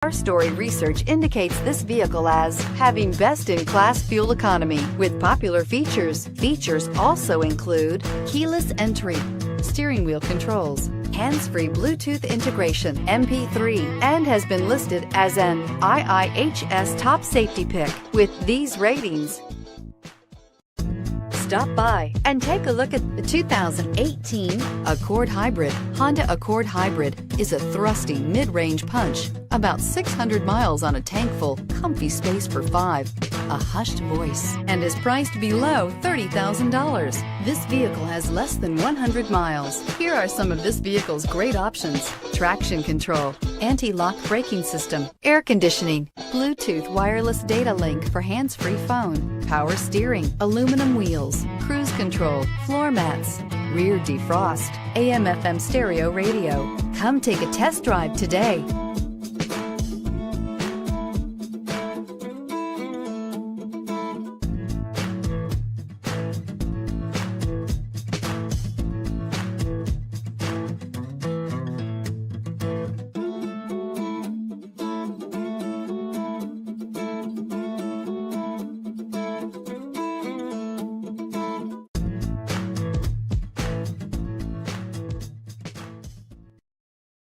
Our story research indicates this vehicle as having best-in-class fuel economy with popular features. Features also include keyless entry, steering wheel controls, hands-free Bluetooth integration, MP3, and has been listed as an IIHS top safety pick with these ratings. Stop by and take a look at the 2018 Accord Hybrid. Honda Accord Hybrid is a thrusty mid-range punch, about 600 miles on a tank full, comfy space for 5, a hushed voice, and is priced below $30,000. This vehicle has less than 100 miles. Here are some of this vehicle's great options: traction control, anti-lock braking system, air conditioning, Bluetooth wireless data link for hands-free phone, power steering, aluminum wheels, cruise control, floor mats, rear defrost, AM/FM stereo radio. Come take a test drive today.